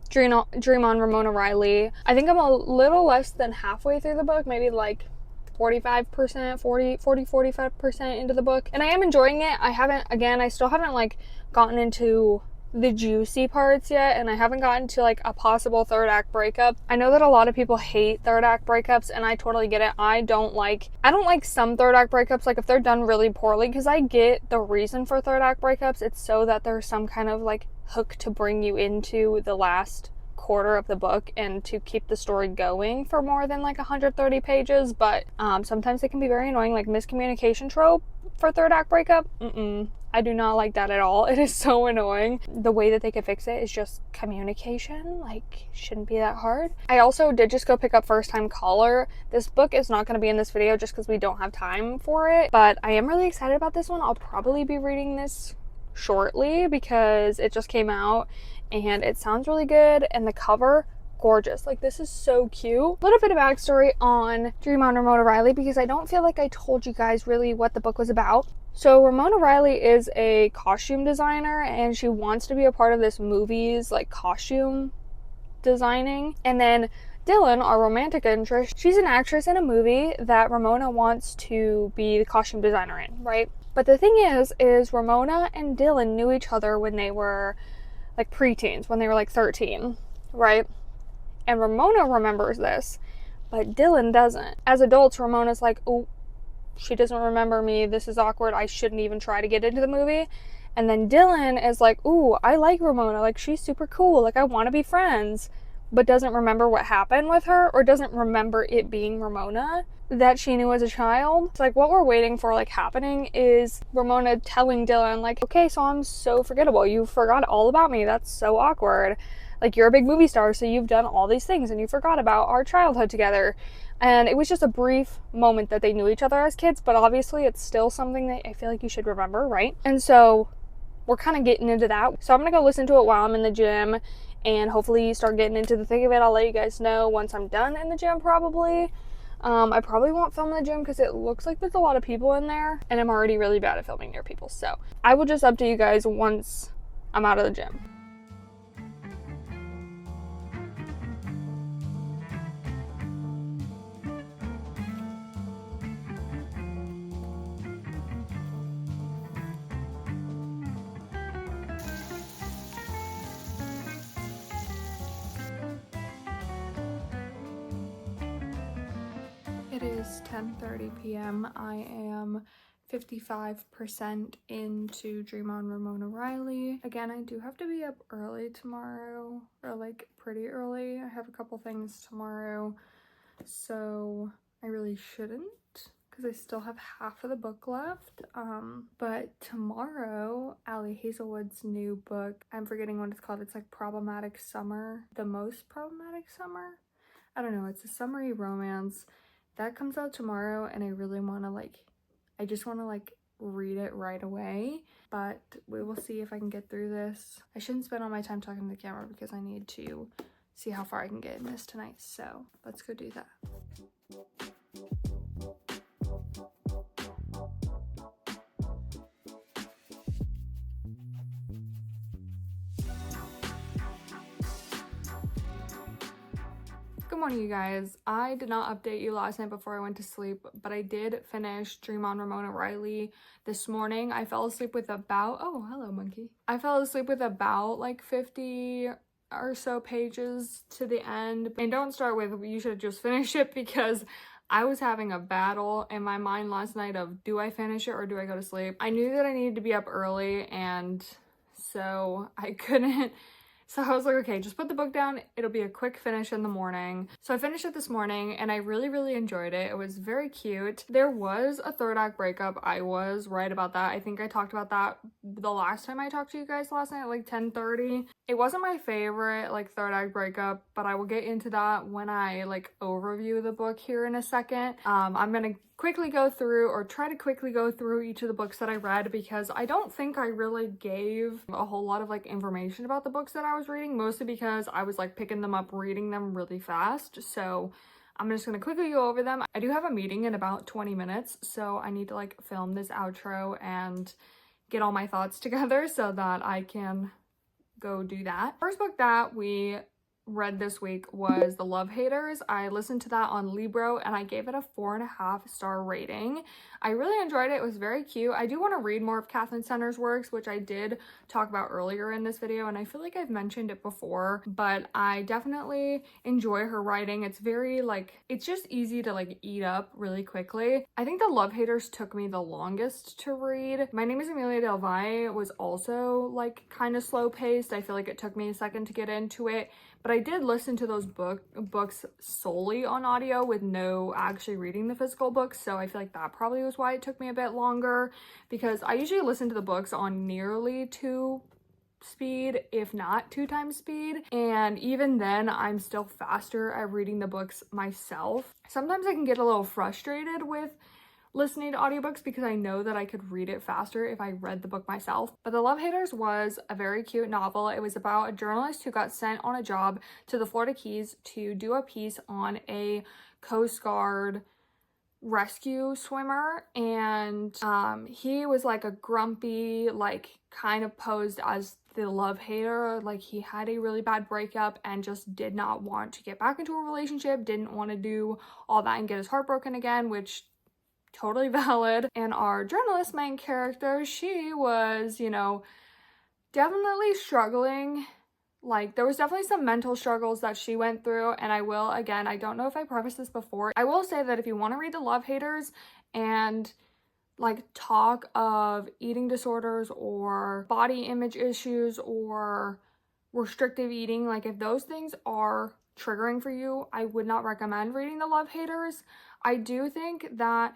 Dream on Ramona Riley. I think I'm a little less than halfway through the book, maybe like 45%, 45% into the book. And I am enjoying it. I still haven't like gotten into the juicy parts yet, and I haven't gotten to like a possible third act breakup. I know that a lot of people hate third act breakups, and I totally get it. I don't like some third act breakups, like if they're done really poorly, because I get the reason for third act breakups. It's so that there's some kind of like hook to bring you into the last quarter of the book and to keep the story going for more than like 130 pages, but sometimes it can be very annoying, like miscommunication trope for third act breakup. I do not like that at all. It is so annoying. The way that they could fix it is just communication. Like, shouldn't be that hard. I also did just go pick up First Time Caller. This book is not going to be in this video just because we don't have time for it, but I am really excited about this one. I'll probably be reading this shortly because it just came out and it sounds really good, and the cover, gorgeous. Like, this is so cute. A little bit of backstory on Dream on Ramona Riley because I don't feel like I told you guys really what the book was about. So Ramona Riley is a costume designer, and she wants to be a part of this movie's like costume designing. And then Dylan, our romantic interest, she's an actress in a movie that Ramona wants to be the costume designer in, right? But the thing is Ramona and Dylan knew each other when they were like preteens, when they were like 13, right? And Ramona remembers this, but Dylan doesn't. As adults, Ramona's like, oh, she doesn't remember me. This is awkward. I shouldn't even try to get into the movie. And then Dylan is like, ooh, I like Ramona. Like, she's super cool. Like, I want to be friends. But doesn't remember what happened with her, or doesn't remember it being Ramona that she knew as a child. It's like what we're waiting for like happening is Ramona telling Dylan like, okay, so I'm so forgettable. You forgot all about me. That's so awkward. Like, you're a big movie star, so you've done all these things and you forgot about our childhood together. And it was just a brief moment that they knew each other as kids, but obviously it's still something that I feel like you should remember, right? And so we're kind of getting into that. So I'm gonna go listen to it while I'm in the gym and hopefully start getting into the thick of it. I'll let you guys know once I'm done in the gym probably. I probably won't film in the gym because it looks like there's a lot of people in there and I'm already really bad at filming near people. So I will just update you guys once I'm out of the gym. It is 10:30 p.m. I am 55% into Dream on Ramona Riley. Again, I do have to be up early tomorrow, or like pretty early. I have a couple things tomorrow, so I really shouldn't because I still have half of the book left. But tomorrow, Allie Hazelwood's new book, I'm forgetting what it's called. It's like Problematic Summer, The Most Problematic Summer. I don't know, it's a summery romance. That comes out tomorrow and I really want to I just want to read it right away, but we will see if I can get through this. I shouldn't spend all my time talking to the camera because I need to see how far I can get in this tonight, so let's go do that. Good morning, you guys. I did not update you last night before I went to sleep, but I did finish Dream on Ramona Riley this morning. I fell asleep with about, oh, hello, monkey. I fell asleep with about 50 or so pages to the end. And don't start with, you should just finish it, because I was having a battle in my mind last night of, do I finish it or do I go to sleep? I knew that I needed to be up early, and so I couldn't. So I was like, okay, just put the book down. It'll be a quick finish in the morning. So I finished it this morning and I really, really enjoyed it. It was very cute. There was a third act breakup. I was right about that. I think I talked about that the last time I talked to you guys last night at 10:30. It wasn't my favorite third act breakup, but I will get into that when I overview the book here in a second. I'm gonna quickly go through, or try to quickly go through, each of the books that I read, because I don't think I really gave a whole lot of information about the books that I was reading, mostly because I was picking them up, reading them really fast. So I'm just gonna quickly go over them. I do have a meeting in about 20 minutes, so I need to film this outro and get all my thoughts together so that I can go do that. First book that we read this week was The Love Haters. I listened to that on Libro and I gave it a 4.5-star rating. I really enjoyed it. It was very cute. I do want to read more of Kathleen Center's works, which I did talk about earlier in this video, and I feel like I've mentioned it before, but I definitely enjoy her writing. It's very it's just easy to eat up really quickly. I think The Love Haters took me the longest to read. My Name is Amelia Del Valle was also kind of slow paced. I feel like it took me a second to get into it, but I did listen to those books solely on audio with no actually reading the physical books, so I feel like that probably was why it took me a bit longer, because I usually listen to the books on nearly 2 speed, if not 2 times speed, and even then I'm still faster at reading the books myself. Sometimes I can get a little frustrated with listening to audiobooks because I know that I could read it faster if I read the book myself. But The Love Haters was a very cute novel. It was about a journalist who got sent on a job to the Florida Keys to do a piece on a Coast Guard rescue swimmer, and he was a grumpy, kind of posed as the love hater. He had a really bad breakup and just did not want to get back into a relationship, didn't want to do all that and get his heart broken again, which totally valid. And our journalist main character, she was, definitely struggling. There was definitely some mental struggles that she went through, and I will, again, I don't know if I prefaced this before, I will say that if you want to read The Love Haters and talk of eating disorders or body image issues or restrictive eating, if those things are triggering for you, I would not recommend reading The Love Haters. I do think that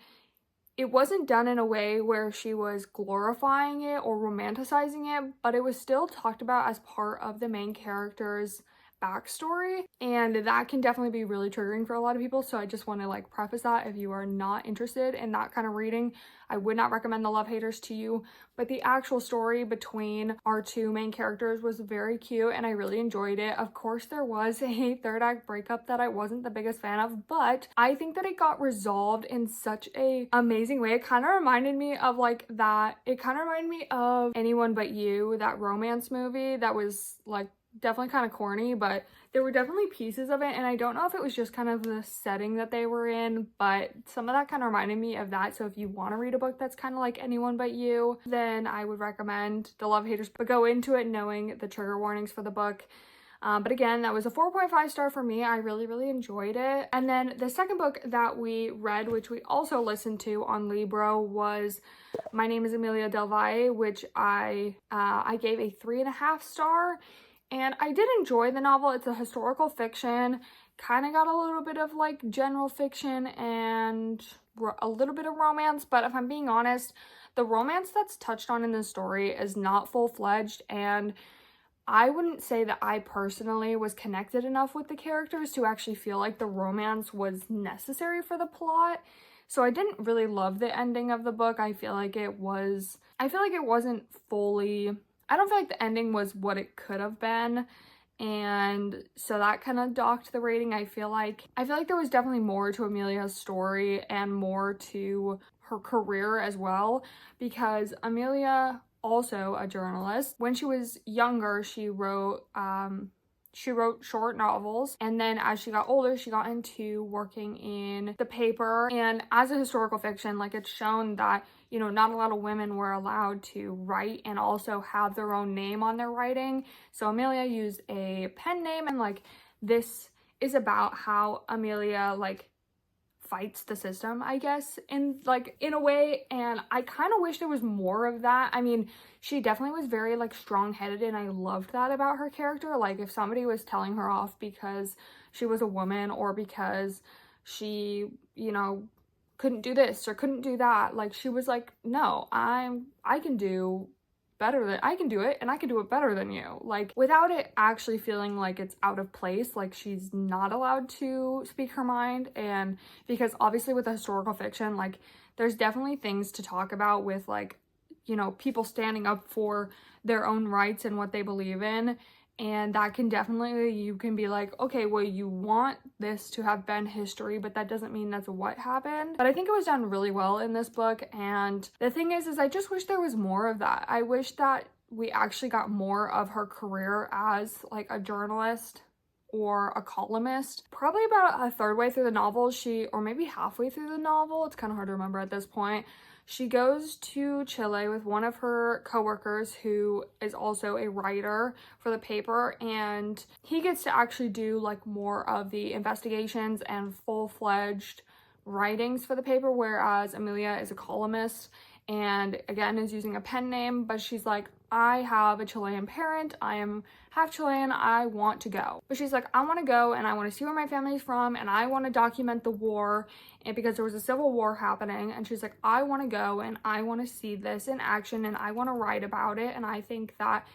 it wasn't done in a way where she was glorifying it or romanticizing it, but it was still talked about as part of the main character's backstory, and that can definitely be really triggering for a lot of people. So I just want to like preface that if you are not interested in that kind of reading, I would not recommend The Love Haters to you. But the actual story between our two main characters was very cute and I really enjoyed it. Of course, there was a third act breakup that I wasn't the biggest fan of, but I think that it got resolved in such a amazing way. It kind of reminded me of like that. It kind of reminded me of Anyone But You, that romance movie that was like definitely kind of corny, but there were definitely pieces of it, and I don't know if it was just kind of the setting that they were in, but some of that kind of reminded me of that. So if you want to read a book that's kind of like Anyone But You, then I would recommend The Love Haters, but go into it knowing the trigger warnings for the book. But again, that was a 4.5 star for me. I really enjoyed it. And then the second book that we read, which we also listened to on Libro, was My Name is Amelia Del Valle, which I gave a 3.5 star. And I did enjoy the novel. It's a historical fiction, kind of got a little bit of like general fiction and a little bit of romance, but if I'm being honest, the romance that's touched on in the story is not full-fledged, and I wouldn't say that I personally was connected enough with the characters to actually feel like the romance was necessary for the plot. So I didn't really love the ending of the book. I feel like it wasn't fully, I don't feel like the ending was what it could have been, and so that kind of docked the rating. I feel like there was definitely more to Amelia's story and more to her career as well, because Amelia, also a journalist, when she was younger, she wrote short novels, and then as she got older, she got into working in the paper. And as a historical fiction, like, it's shown that, you know, not a lot of women were allowed to write and also have their own name on their writing. So Amelia used a pen name, and like, this is about how Amelia like fights the system, I guess, in a way, and I kind of wish there was more of that. I mean, she definitely was very like strong-headed, and I loved that about her character. Like, if somebody was telling her off because she was a woman or because she, you know, couldn't do this or couldn't do that, like, she was like, no, I can do it, and I can do it better than you, like, without it actually feeling like it's out of place, like she's not allowed to speak her mind. And because obviously with the historical fiction, like, there's definitely things to talk about with, like, you know, people standing up for their own rights and what they believe in. And that can definitely, you can be like, okay, well, you want this to have been history, but that doesn't mean that's what happened. But I think it was done really well in this book. And the thing is I just wish there was more of that. I wish that we actually got more of her career as like a journalist or a columnist. Probably about a third way through the novel, or maybe halfway through the novel, it's kind of hard to remember at this point, she goes to Chile with one of her coworkers who is also a writer for the paper, and he gets to actually do like more of the investigations and full-fledged writings for the paper, whereas Amelia is a columnist and again is using a pen name. But she's like, I have a Chilean parent, I am half Chilean, I want to go. But she's like, I want to go and I want to see where my family's from, and I want to document the war, and because there was a civil war happening, and she's like, I want to go and I want to see this in action and I want to write about it. And I think that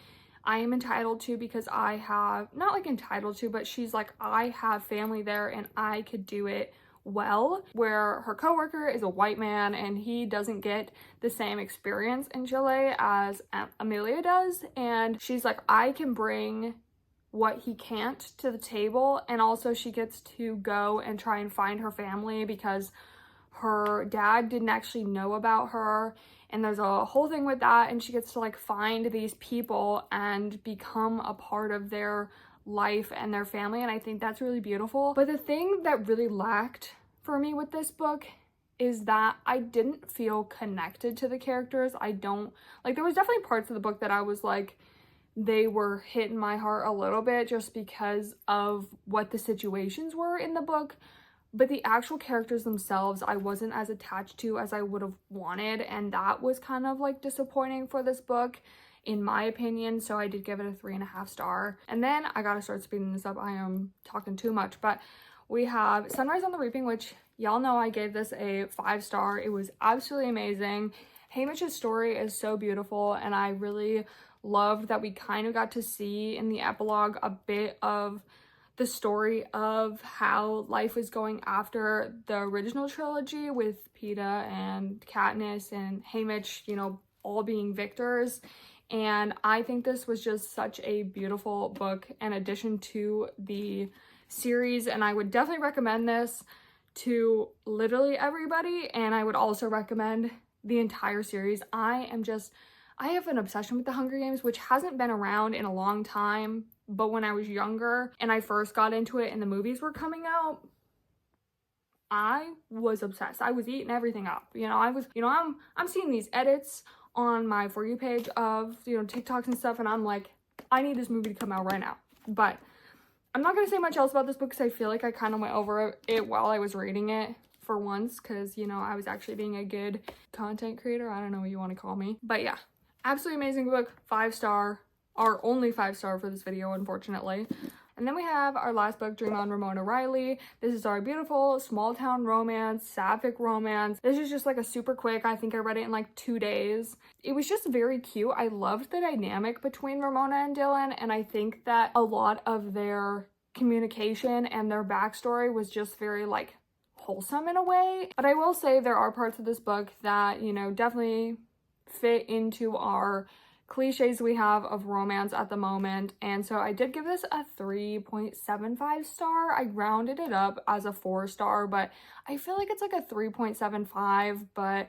I am entitled to, because I have, not like entitled to, but she's like, I have family there and I could do it well, where her coworker is a white man and he doesn't get the same experience in Chile as Amelia does. And she's like, I can bring what he can't to the table. And also she gets to go and try and find her family because her dad didn't actually know about her, and there's a whole thing with that, and she gets to like find these people and become a part of their life and their family. And I think that's really beautiful. But the thing that really lacked for me with this book is that I didn't feel connected to the characters. There was definitely parts of the book that I was like, they were hitting my heart a little bit just because of what the situations were in the book, but the actual characters themselves I wasn't as attached to as I would have wanted, and that was kind of like disappointing for this book, in my opinion. So I did give it a 3.5 star. And then I gotta start speeding this up, I am talking too much, but we have Sunrise on the Reaping, which y'all know I gave this a 5 star. It was absolutely amazing. Hamish's story is so beautiful, and I really loved that we kind of got to see in the epilogue a bit of the story of how life was going after the original trilogy with Peeta and Katniss and Haymitch, you know, all being victors. And I think this was just such a beautiful book and addition to the series, and I would definitely recommend this to literally everybody, and I would also recommend the entire series. I have an obsession with the Hunger Games, which hasn't been around in a long time, but when I was younger and I first got into it and the movies were coming out, I was obsessed. I was eating everything up. You know, I'm seeing these edits on my For You page of, you know, TikToks and stuff, and I'm like, I need this movie to come out right now. But I'm not gonna say much else about this book because I feel like I kind of went over it while I was reading it for once, because, you know, I was actually being a good content creator. I don't know what you want to call me. But yeah, absolutely amazing book. 5-star. Our only 5-star for this video, unfortunately. And then we have our last book, Dream On, Ramona Riley. This is our beautiful small town romance, sapphic romance. This is just like a super quick, I think I read it in like 2 days. It was just very cute. I loved the dynamic between Ramona and Dylan, and I think that a lot of their communication and their backstory was just very like wholesome in a way. But I will say there are parts of this book that, you know, definitely fit into our cliches we have of romance at the moment, and so I did give this a 3.75 star. I rounded it up as a 4-star, but I feel like it's like a 3.75, but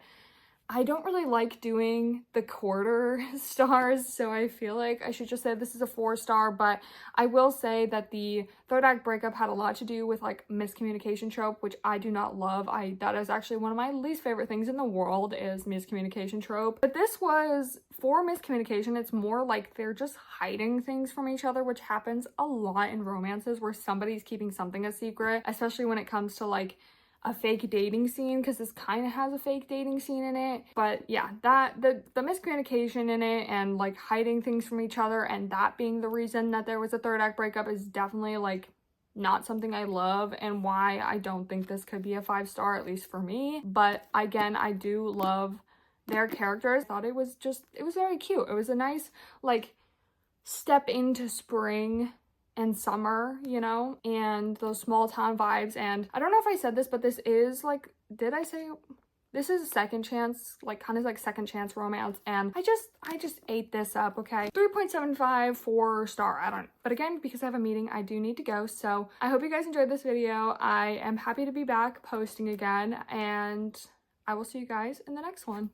I don't really like doing the quarter stars, so I feel like I should just say this is a 4-star. But I will say that the third act breakup had a lot to do with like miscommunication trope, which I do not love. That is actually one of my least favorite things in the world, is miscommunication trope. But this was for miscommunication. It's more like they're just hiding things from each other, which happens a lot in romances where somebody's keeping something a secret, especially when it comes to like a fake dating scene, because this kind of has a fake dating scene in it. But yeah, the miscommunication in it and like hiding things from each other, and that being the reason that there was a third act breakup, is definitely like not something I love, and why I don't think this could be a 5-star, at least for me. But again, I do love their characters. I thought it was very cute. It was a nice like step into spring and summer, you know, and those small town vibes. And I don't know if I said this, but this is like, did I say this is a second chance, like kind of like second chance romance, and I just ate this up. Okay, 3.75, 4-star. I don't, but again, because I have a meeting, I do need to go. So I hope you guys enjoyed this video. I am happy to be back posting again, and I will see you guys in the next one.